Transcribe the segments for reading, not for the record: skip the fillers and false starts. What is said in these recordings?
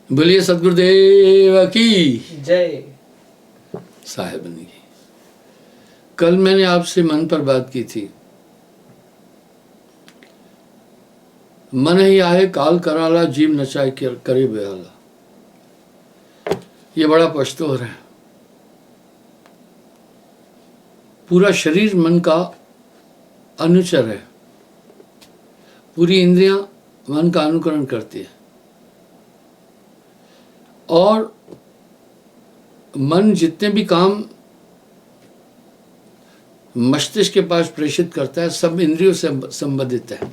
बोलिए सदगुरुदेव की जय। साहेब ने की। कल मैंने आपसे मन पर बात की थी। मन ही आए काल कराला, जीव नचाए करे बेहाला। ये बड़ा पश्तोर है। पूरा शरीर मन का अनुचर है। पूरी इंद्रियां मन का अनुकरण करती है और मन जितने भी काम मस्तिष्क के पास प्रेषित करता है सब इंद्रियों से संबंधित है।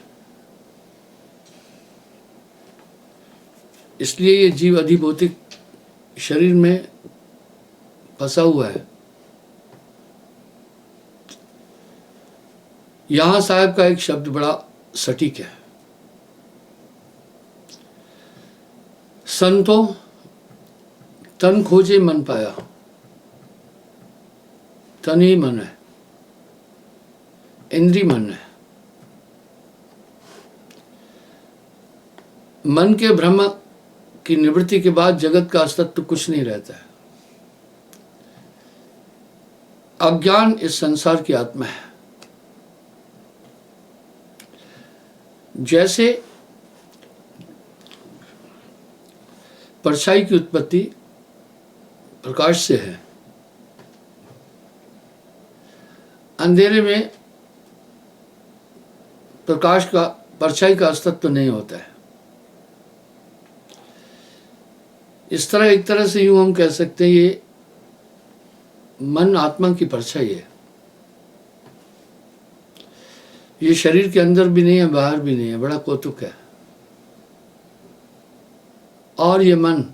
इसलिए ये जीव अधिभौतिक शरीर में फंसा हुआ है। यहां साहब का एक शब्द बड़ा सटीक है। संतो तन खोजे मन पाया। तन ही मन है, इंद्री मन है। मन के भ्रम की निवृत्ति के बाद जगत का अस्तित्व कुछ नहीं रहता है। अज्ञान इस संसार की आत्मा है। जैसे परछाई की उत्पत्ति प्रकाश से है, अंधेरे में प्रकाश का परछाई का अस्तित्व नहीं होता है। इस तरह एक तरह से यूं हम कह सकते हैं ये मन आत्मा की परछाई है। ये शरीर के अंदर भी नहीं है, बाहर भी नहीं है। बड़ा कौतुक है। और ये मन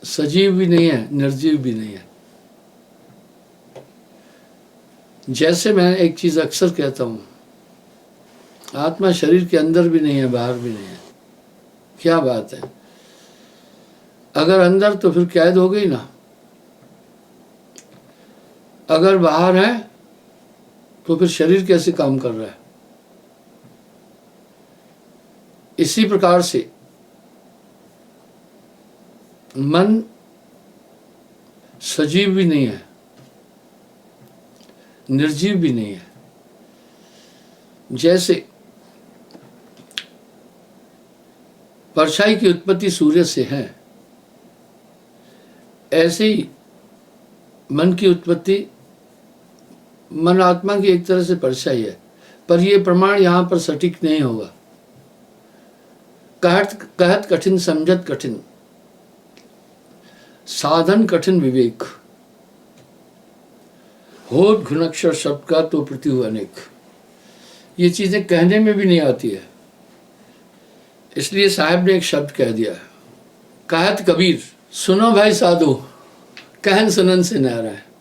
सजीव भी नहीं है, निर्जीव भी नहीं है। जैसे मैं एक चीज अक्सर कहता हूं, आत्मा शरीर के अंदर भी नहीं है, बाहर भी नहीं है। क्या बात है। अगर अंदर तो फिर कैद हो गई ना, अगर बाहर है तो फिर शरीर कैसे काम कर रहा है। इसी प्रकार से मन सजीव भी नहीं है, निर्जीव भी नहीं है। जैसे परछाई की उत्पत्ति सूर्य से है, ऐसे ही मन की उत्पत्ति मन आत्मा की एक तरह से परछाई है। पर यह प्रमाण यहां पर सटीक नहीं होगा। कहत कठिन समझत कठिन, साधन कठिन विवेक, होत घुनक्षर शब्द का तो प्रत्यु अनेक। ये चीजें कहने में भी नहीं आती है। इसलिए साहब ने एक शब्द कह दिया, कहत कबीर सुनो भाई साधु, कहन सुनन से न्यारा है।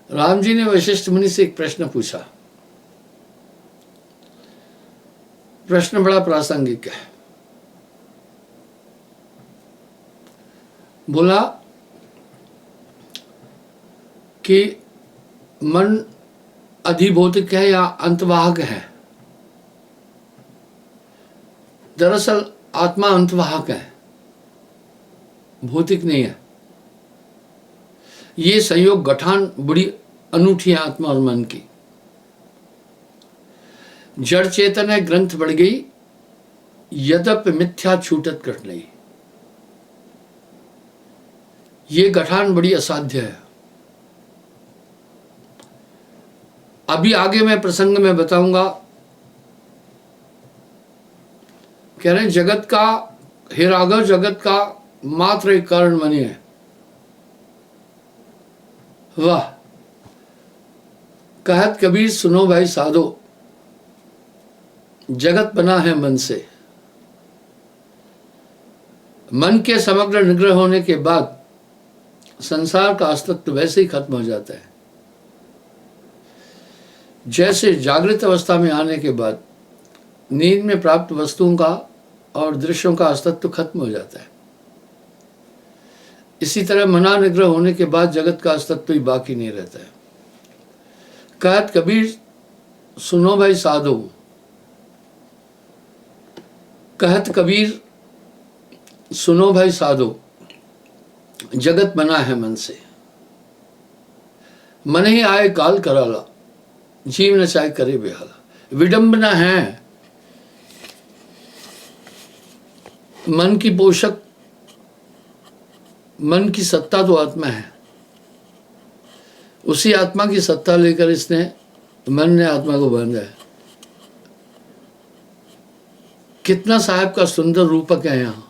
राम जी ने वशिष्ठ मुनि से एक प्रश्न पूछा। प्रश्न बड़ा प्रासंगिक है। बोला कि मन अधिभौतिक है या अंतवाहक है। दरअसल आत्मा अंतवाहक है, भौतिक नहीं है। ये संयोग गठान बड़ी अनूठी है आत्मा और मन की। जड़ चेतन है ग्रंथ बढ़ गई, यद्यप मिथ्या छूटत कट नहीं। ये गठान बड़ी असाध्य है। अभी आगे मैं प्रसंग में बताऊंगा। कह रहे जगत का हेरागर, जगत का मात्र एक कारण मनी है। वाह। कहत कबीर सुनो भाई साधो, जगत बना है मन से। मन के समग्र निग्रह होने के बाद संसार का अस्तित्व वैसे ही खत्म हो जाता है। जैसे जागृत अवस्था में आने के बाद नींद में प्राप्त वस्तुओं का और दृश्यों का अस्तित्व खत्म हो जाता है, इसी तरह मना निग्रह होने के बाद जगत का अस्तित्व ही बाकी नहीं रहता है। कहत कबीर सुनो भाई साधो, कहत कबीर सुनो भाई साधो, जगत बना है मन से, मन ही आए काल कराला, जीव न चाहे करे बेहाला। विडंबना है, मन की पोषक, मन की सत्ता तो आत्मा है, उसी आत्मा की सत्ता लेकर इसने, मन ने आत्मा को बांधा है। कितना साहब का सुंदर रूपक है यहाँ।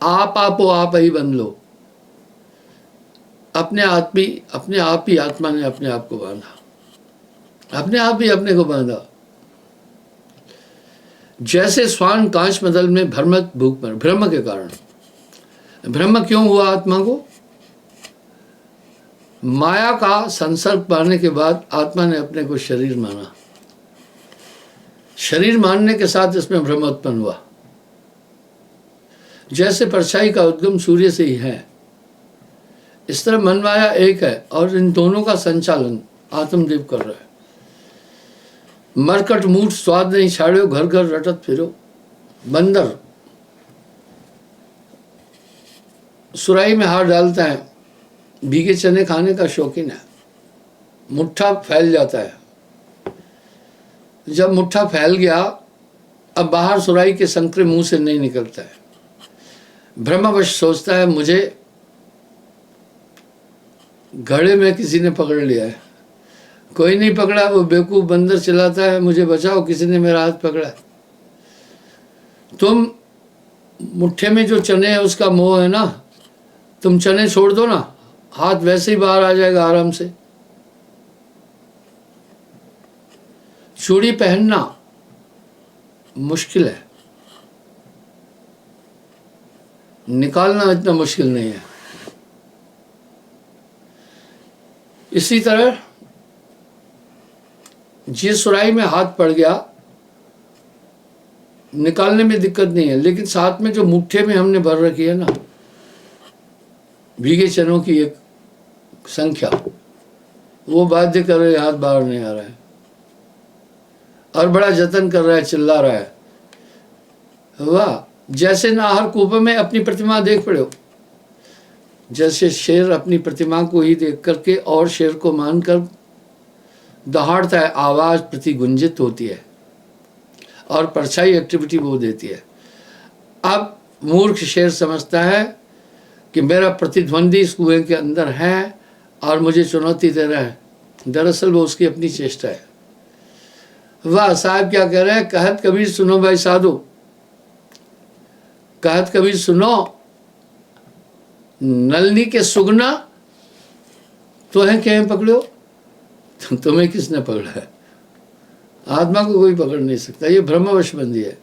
आपो आप ही बन लो, अपने आप ही आत्मा ने अपने आप को बांधा, अपने आप ही अपने को बांधा। जैसे स्वान कांच मदल में भ्रमक भूख पर, भ्रम के कारण। भ्रम क्यों हुआ आत्मा को? माया का संसर्ग पाने के बाद आत्मा ने अपने को शरीर माना। शरीर मानने के साथ इसमें भ्रम उत्पन्न हुआ। जैसे परछाई का उद्गम सूर्य से ही है, इस तरह मन माया एक है और इन दोनों का संचालन आत्मदेव कर रहा है। मरकट मूठ स्वाद नहीं छाड़ो, घर घर रटत फिरो। बंदर सुराही में हाथ डालता है, भीगे चने खाने का शौकीन है, मुट्ठा फैल जाता है। जब मुट्ठा फैल गया, अब बाहर सुराही के संकरे मुंह से नहीं निकलता है। भ्रमवश सोचता है मुझे घड़े में किसी ने पकड़ लिया है। कोई नहीं पकड़ा, वो बेवकूफ बंदर चिल्लाता है मुझे बचाओ, किसी ने मेरा हाथ पकड़ा है। तुम मुट्ठे में जो चने है उसका मोह है ना, तुम चने छोड़ दो ना, हाथ वैसे ही बाहर आ जाएगा आराम से। चूड़ी पहनना मुश्किल है, निकालना इतना मुश्किल नहीं है। इसी तरह जिस सुराही में हाथ पड़ गया, निकालने में दिक्कत नहीं है, लेकिन साथ में जो मुट्ठे में हमने भर रखी है ना भीगे चनों की एक संख्या, वो बाध्य कर रहे, हाथ बाहर नहीं आ रहा है और बड़ा जतन कर रहा है, चिल्ला रहा है। वाह, जैसे नाहर कूप में अपनी प्रतिमा देख पड़े हो, जैसे शेर अपनी प्रतिमा को ही देख करके और शेर को मानकर दहाड़ता है, आवाज प्रतिगुंजित होती है और परछाई एक्टिविटी वो देती है। अब मूर्ख शेर समझता है कि मेरा प्रतिद्वंदी इस कुएं के अंदर है और मुझे चुनौती दे रहा है। दरअसल वो उसकी अपनी चेष्टा है। वाह, साहब क्या कह रहे हैं? कहत कबीर सुनो भाई साधु, कहत कबीर सुनो, नलनी के सुगना तो है क्या पकड़ो, तुम्हें किसने पकड़ा है? आत्मा को कोई पकड़ नहीं सकता, ये भ्रमवश बंदी है।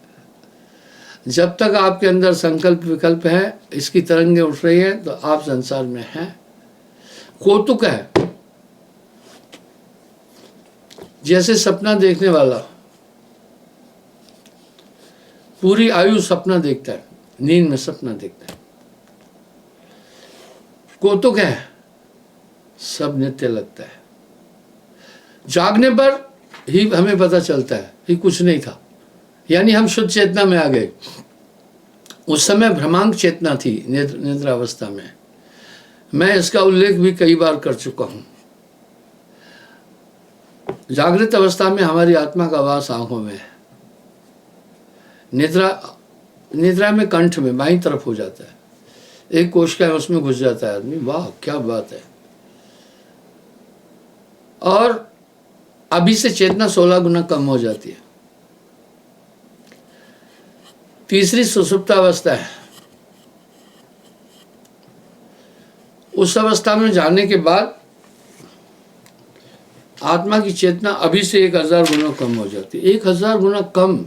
जब तक आपके अंदर संकल्प विकल्प है, इसकी तरंगें उठ रही हैं, तो आप संसार में हैं। कौतुक है, जैसे सपना देखने वाला पूरी आयु सपना देखता है, नींद में सपना देखता है। कौतुक है, सब नित्य लगता है। जागने पर ही हमें पता चलता है कि कुछ नहीं था, यानी हम शुद्ध चेतना में आ गए। उस समय भ्रमांक चेतना थी निद्रावस्था में। मैं इसका उल्लेख भी कई बार कर चुका हूं। जागृत अवस्था में हमारी आत्मा का वास आंखों में है, निद्रा में कंठ में बाईं तरफ हो जाता है, एक कोशिका है उसमें घुस जाता है आदमी। वाह क्या बात है। और अभी से चेतना 16 गुना कम हो जाती है। तीसरी सुषुप्तावस्था है। उस अवस्था में जाने के बाद आत्मा की चेतना अभी से 1000 गुना कम हो जाती है। 1000 गुना कम।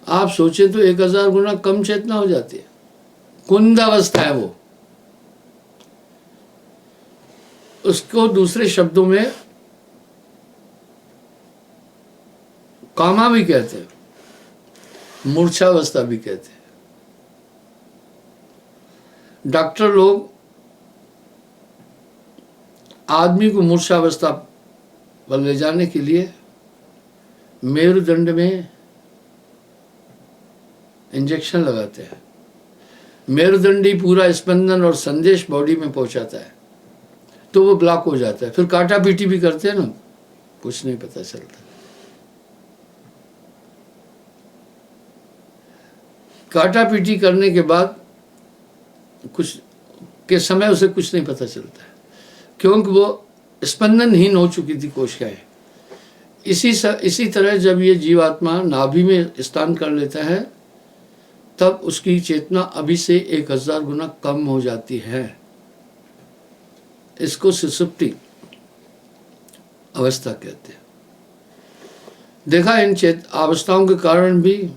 आप सोचे तो 1000 गुना कम चेतना हो जाती है। कुंद अवस्था है वो। उसको दूसरे शब्दों में कामा भी कहते हैं, मूर्छावस्था भी कहते हैं। डॉक्टर लोग आदमी को मूर्छावस्था पर ले जाने के लिए मेरुदंड में इंजेक्शन लगाते हैं, मेरुदंड ही पूरा स्पंदन और संदेश बॉडी में पहुंचाता है, तो वो ब्लॉक हो जाता है। फिर काटा पीटी भी करते हैं ना, कुछ नहीं पता चलता। काटा पीटी करने के बाद कुछ के समय उसे कुछ नहीं पता चलता है, क्योंकि वो स्पंदनहीन हो चुकी थी कोशिकाएं। इसी तरह जब ये जीवात्मा नाभि में स्थान कर लेता है, तब उसकी चेतना अभी से 1000 गुना कम हो जाती है। इसको सुषुप्ति अवस्था कहते हैं। देखा, इन अवस्थाओं के कारण भी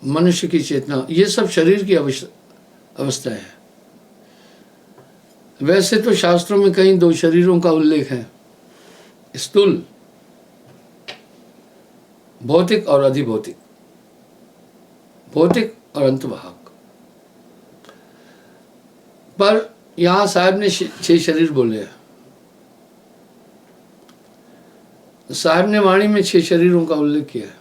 मनुष्य की चेतना, ये सब शरीर की अवस्था है। वैसे तो शास्त्रों में कहीं 2 शरीरों का उल्लेख है, स्थूल भौतिक और अधिभौतिक, भौतिक और अंतवाहक। पर यहां साहब ने 6 शरीर बोले हैं। साहब ने वाणी में 6 शरीरों का उल्लेख किया है।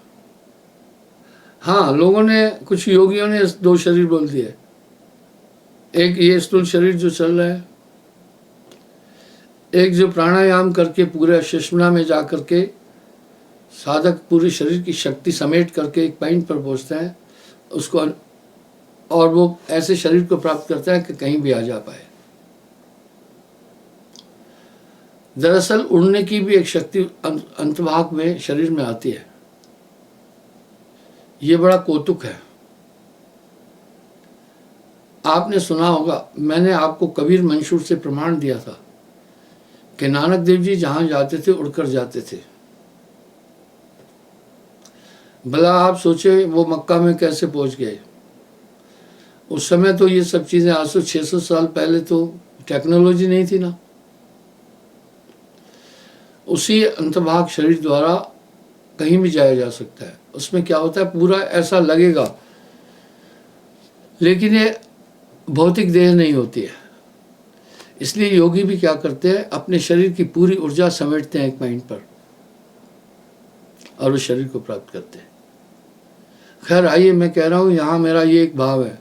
हाँ, लोगों ने, कुछ योगियों ने 2 शरीर बोल दिए। एक ये स्थूल शरीर जो चल रहा है, एक जो प्राणायाम करके पूरे सुषुम्ना में जा करके साधक पूरे शरीर की शक्ति समेट करके एक पॉइंट पर पहुंचता है उसको, और वो ऐसे शरीर को प्राप्त करता है कि कहीं भी आ जा पाए। दरअसल उड़ने की भी एक शक्ति अंतभाग में शरीर में आती है। ये बड़ा कौतुक है। आपने सुना होगा, मैंने आपको कबीर मंशूर से प्रमाण दिया था कि नानक देव जी जहां जाते थे उड़कर जाते थे। भला आप सोचे वो मक्का में कैसे पहुंच गए। उस समय तो ये सब चीजें, 800-600 साल पहले तो टेक्नोलॉजी नहीं थी ना। उसी अंतभाग शरीर द्वारा कहीं भी जाया जा सकता है। उसमें क्या होता है, पूरा ऐसा लगेगा, लेकिन ये भौतिक देह नहीं होती है। इसलिए योगी भी क्या करते हैं, अपने शरीर की पूरी ऊर्जा समेटते हैं एक पॉइंट पर और उस शरीर को प्राप्त करते हैं। खैर आइए, मैं कह रहा हूं यहां मेरा ये एक भाव है।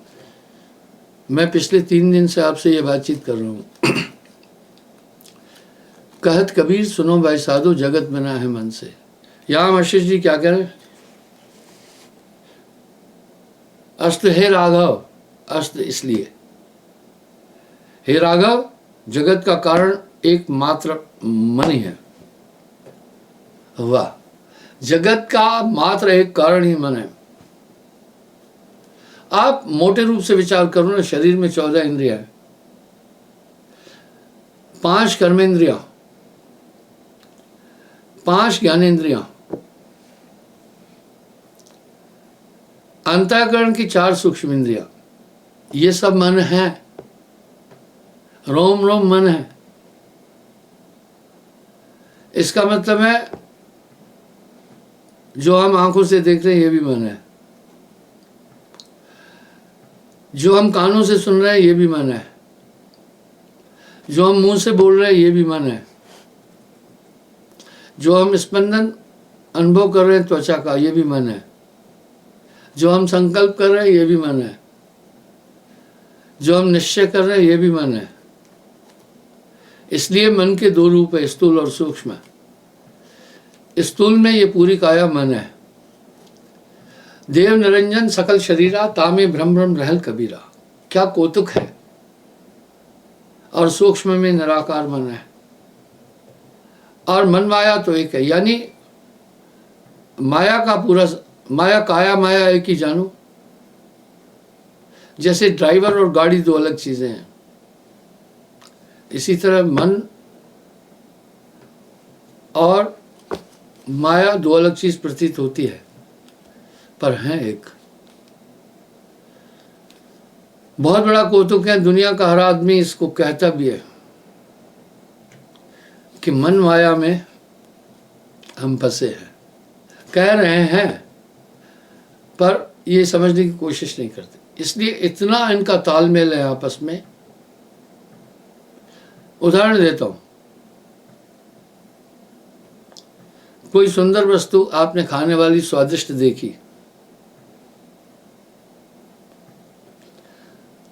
मैं पिछले 3 दिन से आपसे ये बातचीत कर रहा हूं। कहत कबीर सुनो भाई साधु, जगत बना है मन से। यहां आशीष जी क्या कह रहे हैं, अस्त हे राघव, अस्त इसलिए, हे राघव, जगत का कारण एकमात्र मन ही है। वाह, जगत का मात्र एक कारण ही मन है। आप मोटे रूप से विचार करो ना, शरीर में 14 इंद्रियां हैं, 5 कर्मेंद्रियां, 5 ज्ञानेंद्रियां, अंतःकरण की 4 सूक्ष्म इंद्रियां, ये सब मन है। रोम रोम मन है। इसका मतलब है जो हम आंखों से देख रहे हैं ये भी मन है, जो हम कानों से सुन रहे हैं ये भी मन है, जो हम मुंह से बोल रहे हैं ये भी मन है, जो हम स्पंदन अनुभव कर रहे हैं त्वचा का ये भी मन है, जो हम संकल्प कर रहे हैं ये भी मन है, जो हम निश्चय कर रहे हैं ये भी मन है। इसलिए मन के 2 रूप है, स्थूल और सूक्ष्म। स्थूल में ये पूरी काया मन है। देव निरंजन सकल शरीरा, तामे भ्रम भ्रम रहल कबीरा। क्या कौतुक है। और सूक्ष्म में निराकार मन है, और मन माया तो एक है। यानी माया का पूरा, माया काया माया एक ही जानो। जैसे ड्राइवर और गाड़ी 2 अलग चीजें हैं, इसी तरह मन और माया 2 अलग चीज प्रतीत होती है, पर हैं एक। बहुत बड़ा कौतुक है, दुनिया का हर आदमी इसको कहता भी है कि मन माया में हम फंसे हैं। कह रहे हैं पर ये समझने की कोशिश नहीं करते। इसलिए इतना इनका तालमेल है आपस में। उदाहरण देता हूं, कोई सुंदर वस्तु आपने खाने वाली स्वादिष्ट देखी,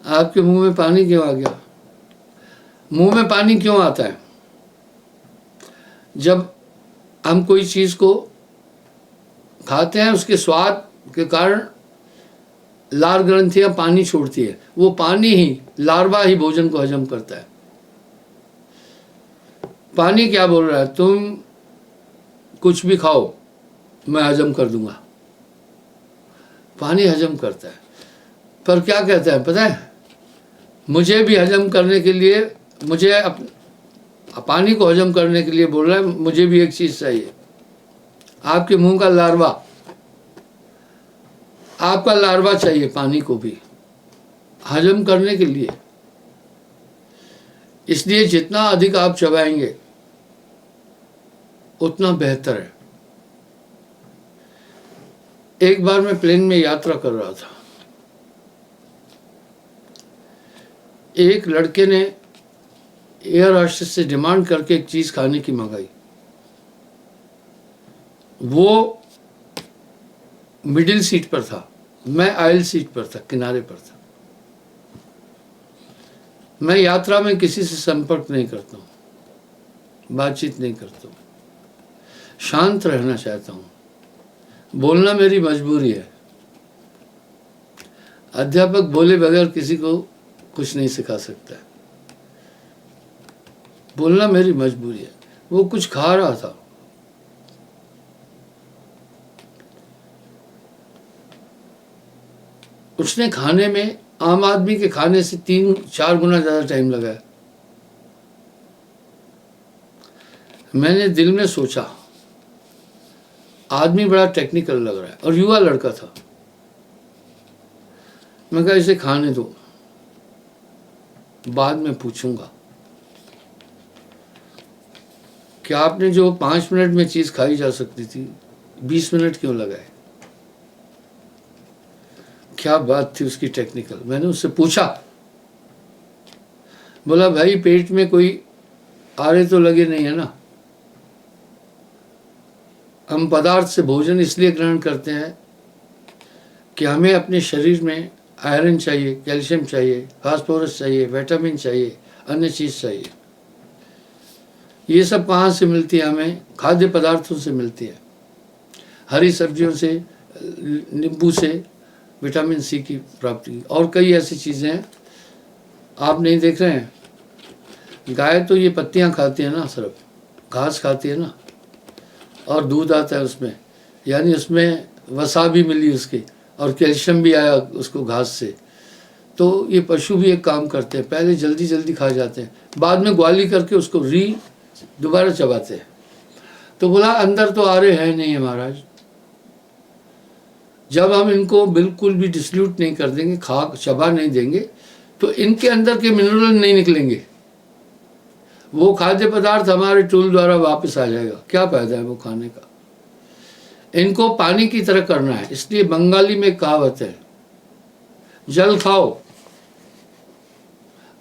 आपके मुंह में पानी क्यों आ गया? मुंह में पानी क्यों आता है? जब हम कोई चीज को खाते हैं, उसके स्वाद के कारण लार ग्रंथियां पानी छोड़ती है, वो पानी ही, लार्वा ही भोजन को हजम करता है। पानी क्या बोल रहा है? तुम कुछ भी खाओ, मैं हजम कर दूंगा। पानी हजम करता है, पर क्या कहता है पता है? मुझे भी हजम करने के लिए, मुझे पानी को हजम करने के लिए बोल रहा है, मुझे भी एक चीज चाहिए, आपके मुंह का लार्वा, आपका लार्वा चाहिए पानी को भी हजम करने के लिए। इसलिए जितना अधिक आप चबाएंगे उतना बेहतर है। एक बार मैं प्लेन में यात्रा कर रहा था, एक लड़के ने एयर होस्टेस से डिमांड करके एक चीज खाने की मंगाई। वो मिडिल सीट पर था, मैं आयल सीट पर था, किनारे पर था। मैं यात्रा में किसी से संपर्क नहीं करता हूँ, बातचीत नहीं करता हूँ, शांत रहना चाहता हूँ। बोलना मेरी मजबूरी है। अध्यापक बोले बगैर किसी को कुछ नहीं सिखा सकता है। बोलना मेरी मजबूरी है। वो कुछ खा रहा था, उसने खाने में आम आदमी के खाने से 3-4 गुना ज्यादा टाइम लगाया। मैंने दिल में सोचा, आदमी बड़ा टेक्निकल लग रहा है और युवा लड़का था। मैं कहा इसे खाने दो, बाद में पूछूंगा। क्या आपने जो 5 मिनट में चीज खाई जा सकती थी, 20 मिनट क्यों लगाए? क्या बात थी उसकी टेक्निकल। मैंने उससे पूछा, बोला भाई पेट में कोई आरे तो लगे नहीं है ना? हम पदार्थ से भोजन इसलिए ग्रहण करते हैं कि हमें अपने शरीर में आयरन चाहिए, कैल्शियम चाहिए, फास्फोरस चाहिए, विटामिन चाहिए, अन्य चीज चाहिए। ये सब कहाँ से मिलती है? हमें खाद्य पदार्थों से मिलती है, हरी सब्जियों से, नींबू से विटामिन सी की प्राप्ति, और कई ऐसी चीज़ें हैं आप नहीं देख रहे हैं। गाय तो ये पत्तियां खाती है ना, सिर्फ घास खाती है ना, और दूध आता है उसमें, यानी उसमें वसा भी मिली उसकी और कैल्शियम भी आया उसको घास से। तो ये पशु भी एक काम करते हैं, पहले जल्दी जल्दी खा जाते हैं, बाद में ग्वाली करके उसको दोबारा चबाते हैं। तो बोला अंदर तो आरे है नहीं है महाराज। जब हम इनको बिल्कुल भी डिस्ल्यूट नहीं कर देंगे, चबा नहीं देंगे, तो इनके अंदर के मिनरल नहीं निकलेंगे। वो खाद्य पदार्थ हमारे टूल द्वारा वापस आ जाएगा। क्या फायदा है वो खाने का? इनको पानी की तरह करना है। इसलिए बंगाली में कहावत है, जल खाओ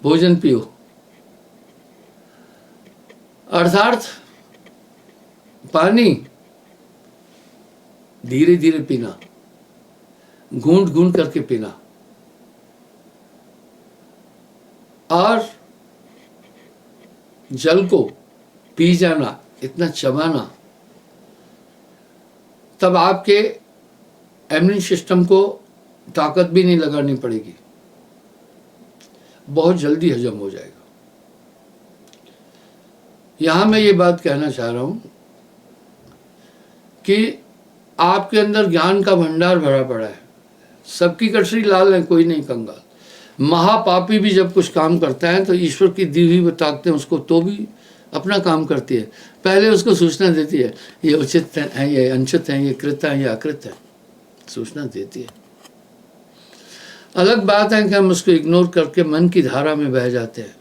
भोजन पियो। अर्थात पानी धीरे धीरे पीना, घूंट घूंट करके पीना, और जल को पी जाना, इतना चबाना, तब आपके इम्यून सिस्टम को ताकत भी नहीं लगानी पड़ेगी, बहुत जल्दी हजम हो जाएगा। यहां मैं ये बात कहना चाह रहा हूं कि आपके अंदर ज्ञान का भंडार भरा पड़ा है। सबकी कटरी लाल है, कोई नहीं कंगाल। महापापी भी जब कुछ काम करता है तो ईश्वर की दी हुई ताकतें उसको तो भी अपना काम करती है। पहले उसको सूचना देती है, ये उचित है, ये अनुचित है, ये कृत है, ये अकृत है, सूचना देती है। अलग बात है कि हम उसको इग्नोर करके मन की धारा में बह जाते हैं।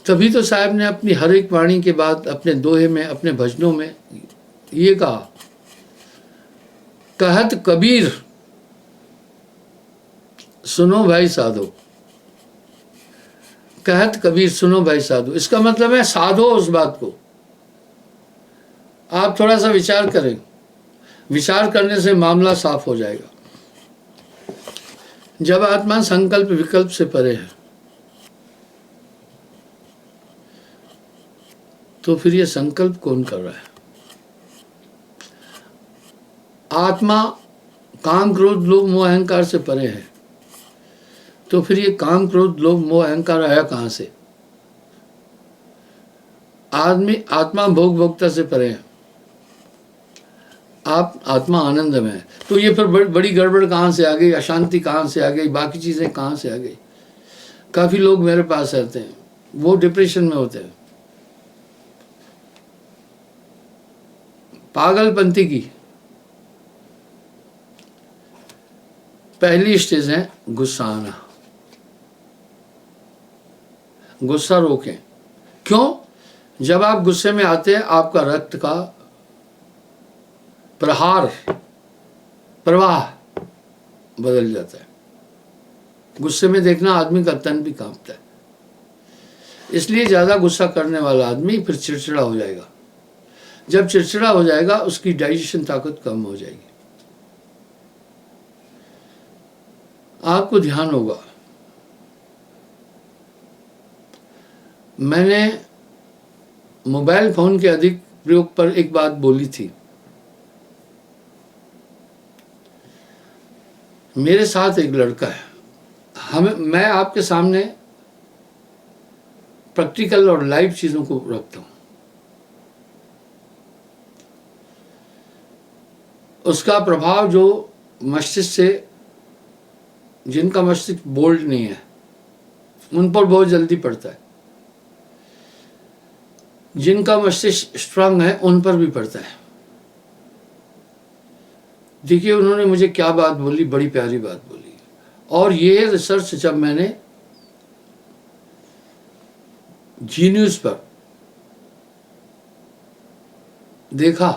तभी तो साहब ने अपनी हर एक वाणी के बाद अपने दोहे में, अपने भजनों में ये कहा, कहत कबीर सुनो भाई साधो। कहत कबीर सुनो भाई साधो, इसका मतलब है साधो उस बात को। आप थोड़ा सा विचार करें, विचार करने से मामला साफ हो जाएगा। जब आत्मा संकल्प विकल्प से परे है तो फिर ये संकल्प कौन कर रहा है? आत्मा काम क्रोध लोभ मोह अहंकार से परे है तो फिर ये काम क्रोध लोभ मोह अहंकार आया कहां से? आत्मा भोग भोक्ता से परे है, आप आत्मा आनंद में है, तो ये फिर बड़ी गड़बड़ कहाँ से आ गई, अशांति कहाँ से आ गई, बाकी चीज़ें कहाँ से आ गई? काफ़ी लोग मेरे पास रहते हैं, वो डिप्रेशन में होते हैं। पागलपंती की पहली स्टेज है गुस्सा आना। गुस्सा रोकें। क्यों? जब आप गुस्से में आते हैं आपका रक्त का प्रवाह बदल जाता है। गुस्से में देखना आदमी का तन भी कांपता है। इसलिए ज़्यादा गुस्सा करने वाला आदमी फिर चिड़चिड़ा हो जाएगा। जब चिड़चिड़ा हो जाएगा उसकी डाइजेशन ताकत कम हो जाएगी। आपको ध्यान होगा, मैंने मोबाइल फोन के अधिक प्रयोग पर एक बात बोली थी। मेरे साथ एक लड़का है, मैं आपके सामने प्रैक्टिकल और लाइव चीज़ों को रखता हूँ। उसका प्रभाव जो मस्तिष्क से, जिनका मस्तिष्क बोल्ड नहीं है उन पर बहुत जल्दी पड़ता है, जिनका मस्तिष्क स्ट्रांग है उन पर भी पड़ता है। देखिए उन्होंने मुझे क्या बात बोली, बड़ी प्यारी बात बोली। और ये रिसर्च जब मैंने जी न्यूज़ पर देखा,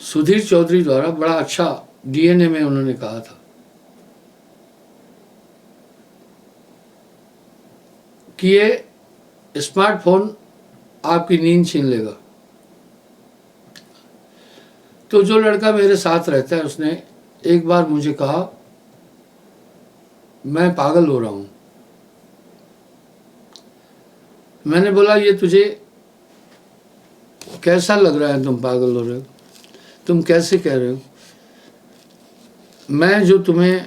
सुधीर चौधरी द्वारा बड़ा अच्छा डीएनए में उन्होंने कहा था कि ये स्मार्टफोन आपकी नींद छीन लेगा। तो जो लड़का मेरे साथ रहता है उसने एक बार मुझे कहा, मैं पागल हो रहा हूं। मैंने बोला, ये तुझे कैसा लग रहा है? तुम पागल हो रहे हो? तुम कैसे कह रहे हो? मैं जो तुम्हें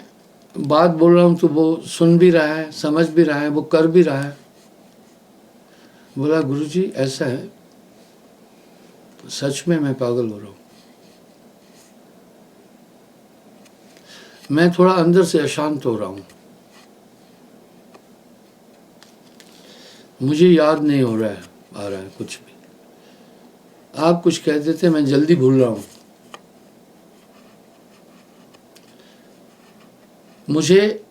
बात बोल रहा हूं तो वो सुन भी रहा है, समझ भी रहा है, वो कर भी रहा है। बोला, गुरुजी ऐसा है, सच में मैं पागल हो रहा हूं। मैं थोड़ा अंदर से अशांत हो रहा हूं, मुझे याद नहीं हो रहा है, आ रहा है कुछ भी। आप कुछ कह देते, मैं जल्दी भूल रहा हूं। मुझे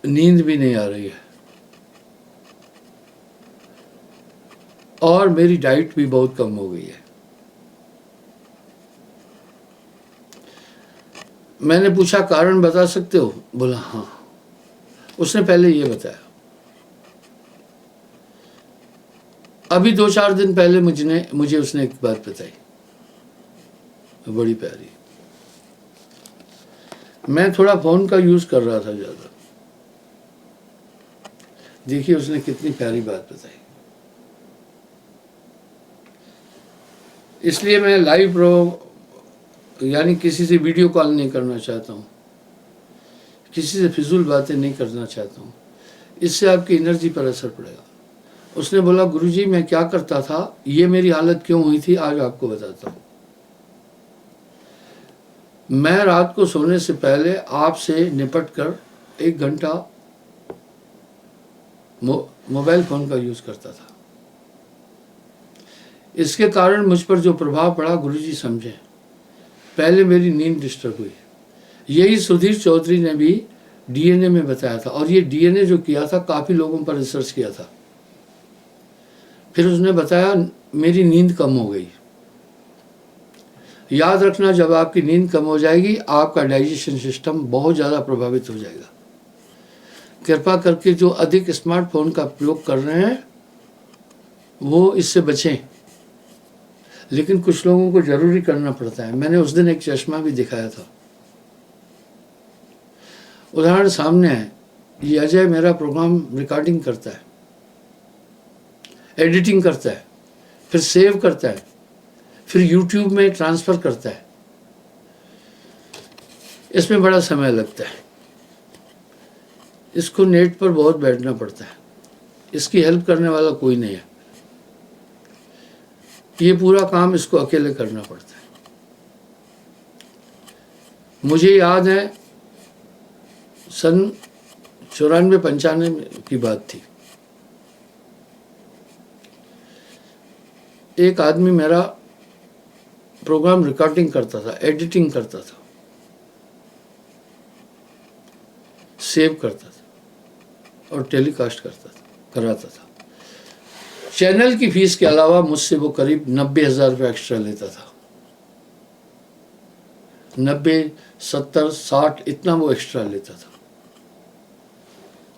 नींद भी नहीं आ रही है और मेरी डाइट भी बहुत कम हो गई है। मैंने पूछा, कारण बता सकते हो? बोला हाँ। उसने पहले ये बताया। अभी 2-4 दिन पहले मुझे उसने एक बात बताई, बड़ी प्यारी। मैं थोड़ा फोन का यूज कर रहा था ज्यादा। देखिए उसने कितनी प्यारी बात बताई। इसलिए मैं लाइव यानी किसी से वीडियो कॉल नहीं करना चाहता हूँ, किसी से फिजूल बातें नहीं करना चाहता हूँ। इससे आपकी एनर्जी पर असर पड़ेगा। उसने बोला, गुरुजी मैं क्या करता था, ये मेरी हालत क्यों हुई थी, आज आपको बताता हूँ। मैं रात को सोने से पहले आपसे निपट कर 1 घंटा मोबाइल फोन का यूज करता था। इसके कारण मुझ पर जो प्रभाव पड़ा गुरुजी समझे। पहले मेरी नींद डिस्टर्ब हुई। यही सुधीर चौधरी ने भी डीएनए में बताया था, और ये डीएनए जो किया था काफ़ी लोगों पर रिसर्च किया था। फिर उसने बताया मेरी नींद कम हो गई। याद रखना, जब आपकी नींद कम हो जाएगी आपका डाइजेशन सिस्टम बहुत ज़्यादा प्रभावित हो जाएगा। कृपा करके जो अधिक स्मार्टफोन का प्रयोग कर रहे हैं वो इससे बचें। लेकिन कुछ लोगों को जरूरी करना पड़ता है। मैंने उस दिन एक चश्मा भी दिखाया था। उदाहरण सामने है, ये अजय मेरा प्रोग्राम रिकॉर्डिंग करता है, एडिटिंग करता है, फिर सेव करता है, फिर यूट्यूब में ट्रांसफ़र करता है। इसमें बड़ा समय लगता है, इसको नेट पर बहुत बैठना पड़ता है, इसकी हेल्प करने वाला कोई नहीं है। ये पूरा काम इसको अकेले करना पड़ता है। मुझे याद है सन 94-95 की बात थी। एक आदमी मेरा प्रोग्राम रिकॉर्डिंग करता था, एडिटिंग करता था, सेव करता था और टेलीकास्ट कराता था। चैनल की फीस के अलावा मुझसे वो करीब 90,000 रुपये एक्स्ट्रा लेता था। 90, 70, 60 इतना वो एक्स्ट्रा लेता था।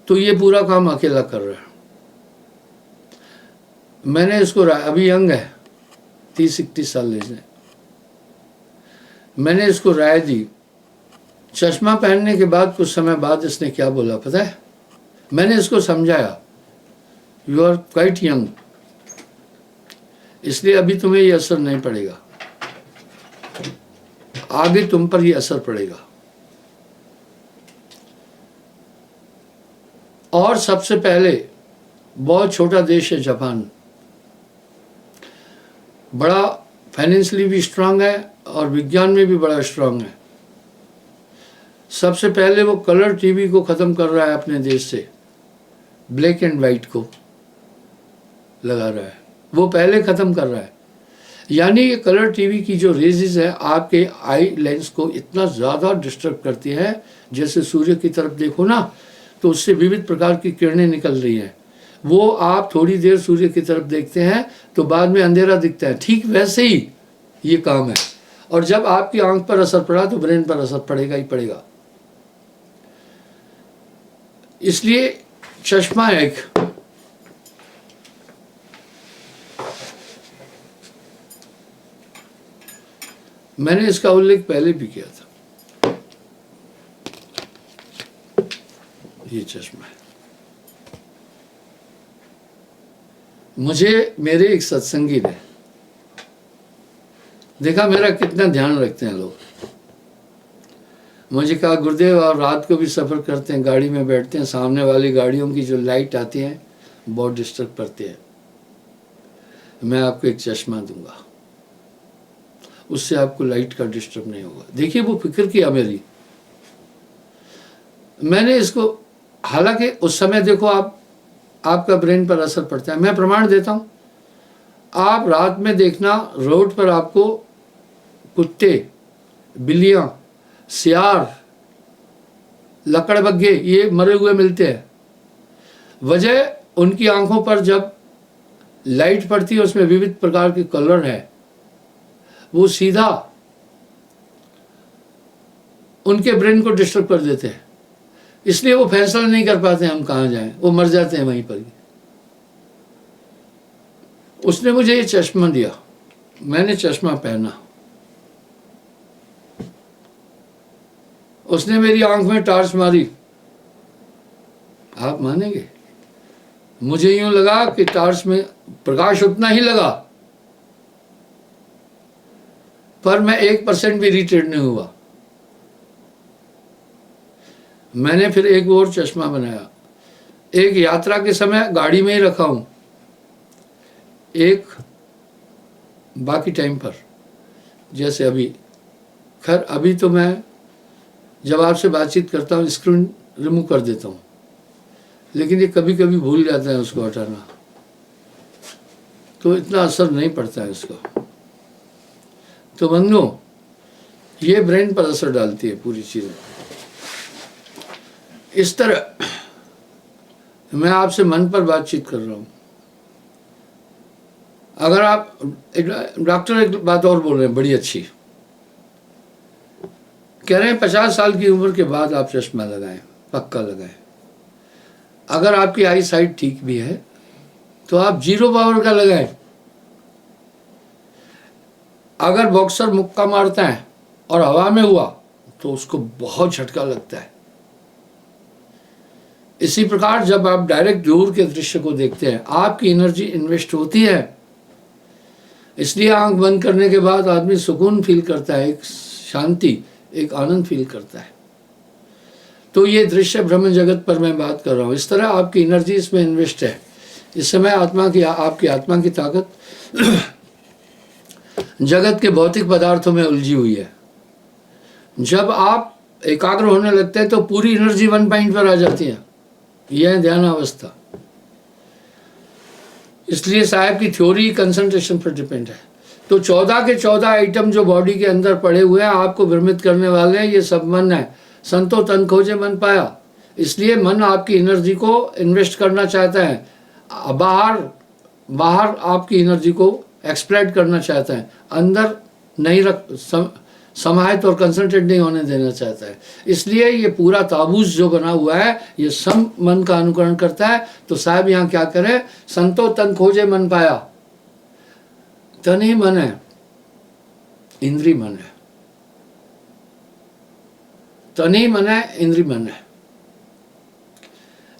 तो ये पूरा काम अकेला कर रहा है। मैंने इसको, अभी यंग है, 30-31 साल एज है, मैंने इसको राय दी। चश्मा पहनने के बाद कुछ समय बाद इसने क्या बोला पता है? मैंने इसको समझाया, यू आर क्वाइट यंग, इसलिए अभी तुम्हें ये असर नहीं पड़ेगा, आगे तुम पर ये असर पड़ेगा। और सबसे पहले, बहुत छोटा देश है जापान, बड़ा फाइनेंशियली भी स्ट्रांग है और विज्ञान में भी बड़ा स्ट्रांग है। सबसे पहले वो कलर टीवी को ख़त्म कर रहा है अपने देश से, ब्लैक एंड वाइट को लगा रहा है, वो पहले ख़त्म कर रहा है। यानी ये कलर टीवी की जो रेजेस है आपके आई लेंस को इतना ज़्यादा डिस्टर्ब करती है। जैसे सूर्य की तरफ देखो ना, तो उससे विविध प्रकार की किरणें निकल रही हैं। वो आप थोड़ी देर सूर्य की तरफ देखते हैं तो बाद में अंधेरा दिखता है, ठीक वैसे ही ये काम है। और जब आपकी आंख पर असर पड़ा तो ब्रेन पर असर पड़ेगा ही पड़ेगा। इसलिए चश्मा एक मैंने इसका उल्लेख पहले भी किया था। ये चश्मा है। मुझे मेरे एक सत्संगी ने देखा मेरा कितना ध्यान रखते हैं लोग। मुझे कहा, गुरुदेव आप रात को भी सफ़र करते हैं, गाड़ी में बैठते हैं, सामने वाली गाड़ियों की जो लाइट आती है बहुत डिस्टर्ब करती है, मैं आपको एक चश्मा दूंगा, उससे आपको लाइट का डिस्टर्ब नहीं होगा। देखिए वो फिक्र किया मेरी। मैंने इसको, हालांकि उस समय देखो आपका ब्रेन पर असर पड़ता है। मैं प्रमाण देता हूँ, आप रात में देखना रोड पर आपको कुत्ते, बिल्लियाँ, सियार, लकड़बग्घे ये मरे हुए मिलते हैं। वजह उनकी आंखों पर जब लाइट पड़ती है उसमें विविध प्रकार के कलर है, वो सीधा उनके ब्रेन को डिस्टर्ब कर देते हैं। इसलिए वो फैसला नहीं कर पाते हम कहाँ जाएं, वो मर जाते हैं वहीं पर ही। उसने मुझे ये चश्मा दिया, मैंने चश्मा पहना, उसने मेरी आंख में टार्च मारी, आप मानेंगे मुझे यूं लगा कि टार्च में प्रकाश उतना ही लगा, पर मैं 1% भी इरिटेट नहीं हुआ। मैंने फिर एक और चश्मा बनाया, एक यात्रा के समय गाड़ी में ही रखा हूं, एक बाकी टाइम पर, जैसे अभी। खैर अभी तो मैं जब आपसे बातचीत करता हूँ स्क्रीन रिमूव कर देता हूँ, लेकिन ये कभी कभी भूल जाता है उसको हटाना, तो इतना असर नहीं पड़ता है उसका। तो बंधुओं, ये ब्रेन पर असर डालती है पूरी चीज़ें। इस तरह मैं आपसे मन पर बातचीत कर रहा हूँ। अगर आप, डॉक्टर एक बात और बोल रहे हैं बड़ी अच्छी, कह रहे हैं 50 साल की उम्र के बाद आप चश्मा लगाएं, पक्का लगाएं। अगर आपकी आई साइट ठीक भी है तो आप 0 पावर का लगाएं। अगर बॉक्सर मुक्का मारता है और हवा में हुआ तो उसको बहुत झटका लगता है। इसी प्रकार जब आप डायरेक्ट दूर के दृश्य को देखते हैं, आपकी एनर्जी इन्वेस्ट होती है, इसलिए आंख बंद करने के बाद आदमी सुकून फील करता है, एक शांति, एक आनंद फील करता है। तो ये दृश्य ब्रह्म जगत पर मैं बात कर रहा हूँ। इस तरह आपकी एनर्जी इसमें इन्वेस्ट है। इस समय आपकी आत्मा की ताकत जगत के भौतिक पदार्थों में उलझी हुई है। जब आप एकाग्र होने लगते हैं तो पूरी एनर्जी वन पॉइंट पर आ जाती है। यह है ध्यान अवस्था। इसलिए साहब की थ्योरी कंसंट्रेशन पर डिपेंड है। तो 14 के 14 आइटम जो बॉडी के अंदर पड़े हुए हैं, आपको भ्रमित करने वाले हैं, ये सब मन है। संतो तन खोजे मन पाया। इसलिए मन आपकी एनर्जी को इन्वेस्ट करना चाहता है, बाहर आपकी एनर्जी को एक्सप्लॉइट करना चाहता है, अंदर नहीं समाहित और कंसंट्रेट नहीं होने देना चाहता है। इसलिए ये पूरा ताबूज जो बना हुआ है, ये सम मन का अनुकरण करता है। तो साहब यहाँ क्या करे, संतो तन खोजे मन पाया। तन ही मन है, इंद्री मन है। तन ही मन है, इंद्री मन है।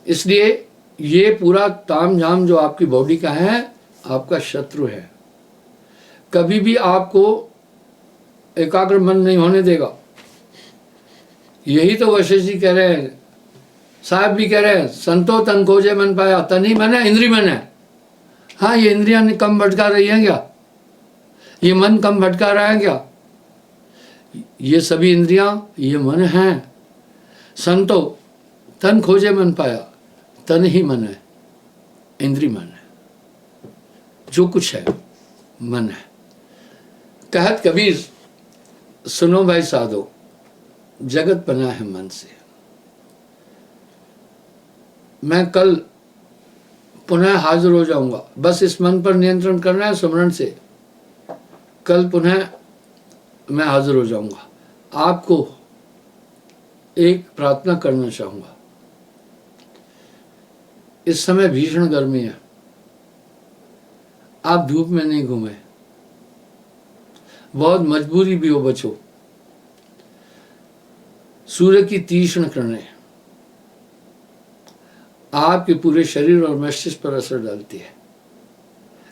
इसलिए ये पूरा तामझाम जो आपकी बॉडी का है, आपका शत्रु है। कभी भी आपको एकाग्र मन नहीं होने देगा। यही तो वशिष्ठ जी कह रहे हैं, साहब भी कह रहे हैं, संतो तन खोजे मन पाया। तन ही मन है, इंद्री मन है। हाँ, ये इंद्रियां कम भटका रही हैं क्या? ये मन कम भटका रहा है क्या? ये सभी इंद्रियां, ये मन है। संतो तन खोजे मन पाया। तन ही मन है, इंद्री मन है, जो कुछ है मन है। कहत कबीर, सुनो भाई साधो, जगत बना है मन से। मैं कल पुनः हाजिर हो जाऊंगा, बस इस मन पर नियंत्रण करना है सुमरण से। कल पुनः मैं हाजिर हो जाऊंगा। आपको एक प्रार्थना करना चाहूंगा। इस समय भीषण गर्मी है, आप धूप में नहीं घूमे। बहुत मजबूरी भी हो बचो। सूर्य की तीक्ष्ण किरणें आपके पूरे शरीर और मस्तिष्क पर असर डालती है।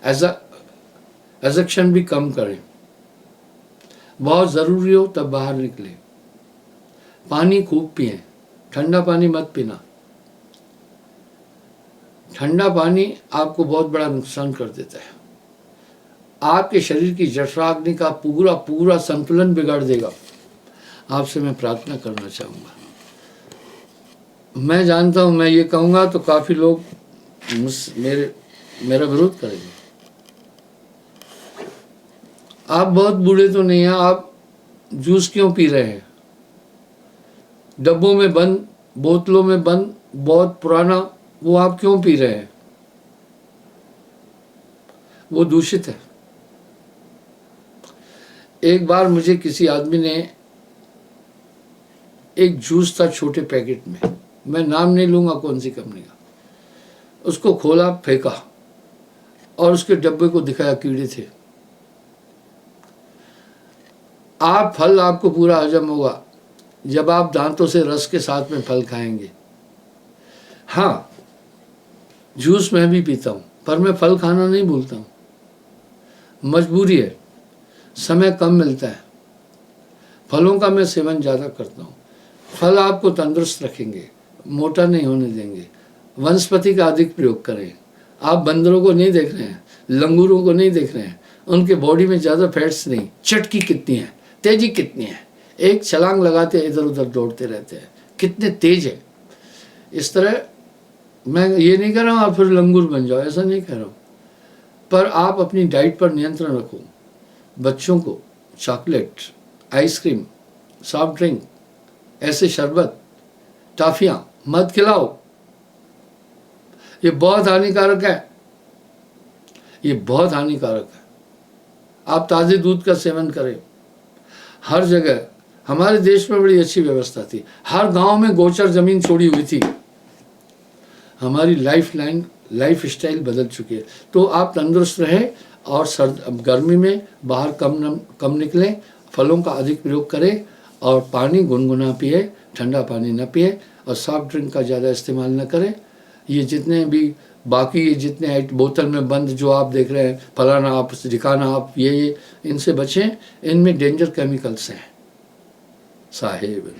ऐसा क्षण भी कम करें। बहुत जरूरी हो तब बाहर निकले। पानी खूब पिएं। ठंडा पानी मत पीना। ठंडा पानी आपको बहुत बड़ा नुकसान कर देता है। आपके शरीर की जठराग्नि का पूरा संतुलन बिगाड़ देगा। आपसे मैं प्रार्थना करना चाहूँगा। मैं जानता हूँ, मैं ये कहूँगा तो काफ़ी लोग मेरा विरोध करेंगे। आप बहुत बूढ़े तो नहीं हैं, आप जूस क्यों पी रहे हैं? डब्बों में बंद, बोतलों में बंद, बहुत पुराना, वो आप क्यों पी रहे हैं? वो दूषित है। एक बार मुझे किसी आदमी ने एक जूस था छोटे पैकेट में, मैं नाम नहीं लूंगा कौन सी कंपनी का, उसको खोला, फेंका और उसके डब्बे को दिखाया, कीड़े थे। आप फल आपको पूरा हजम होगा जब आप दांतों से रस के साथ में फल खाएंगे। हाँ, जूस मैं भी पीता हूँ, पर मैं फल खाना नहीं भूलता हूँ। मजबूरी है, समय कम मिलता है। फलों का मैं सेवन ज़्यादा करता हूँ। फल आपको तंदुरुस्त रखेंगे, मोटा नहीं होने देंगे। वनस्पति का अधिक प्रयोग करें। आप बंदरों को नहीं देख रहे हैं, लंगूरों को नहीं देख रहे हैं, उनके बॉडी में ज़्यादा फैट्स नहीं। चटकी कितनी है, तेजी कितनी है, एक छलांग लगाते इधर उधर दौड़ते रहते हैं, कितने तेज है। इस तरह मैं ये नहीं कह रहा हूँ आप फिर लंगूर बन जाओ, ऐसा नहीं कह रहा हूँ, पर आप अपनी डाइट पर नियंत्रण रखो। बच्चों को चॉकलेट, आइसक्रीम, सॉफ्ट ड्रिंक, ऐसे शरबत, टॉफियाँ मत खिलाओ। ये बहुत हानिकारक है, ये बहुत हानिकारक है। आप ताज़े दूध का सेवन करें। हर जगह हमारे देश में बड़ी अच्छी व्यवस्था थी, हर गांव में गोचर जमीन छोड़ी हुई थी। हमारी लाइफ स्टाइल बदल चुकी है। तो आप तंदुरुस्त रहे और सर्द गर्मी में बाहर कम निकले, फलों का अधिक प्रयोग करें और पानी गुनगुना पिए, ठंडा पानी न पिए और सॉफ्ट ड्रिंक का ज़्यादा इस्तेमाल न करें। ये जितने भी बाकी जितने बोतल में बंद जो आप देख रहे हैं, फलाना आप, ढिकाना आप, ये इनसे बचें, इनमें डेंजर केमिकल्स हैं साहेब।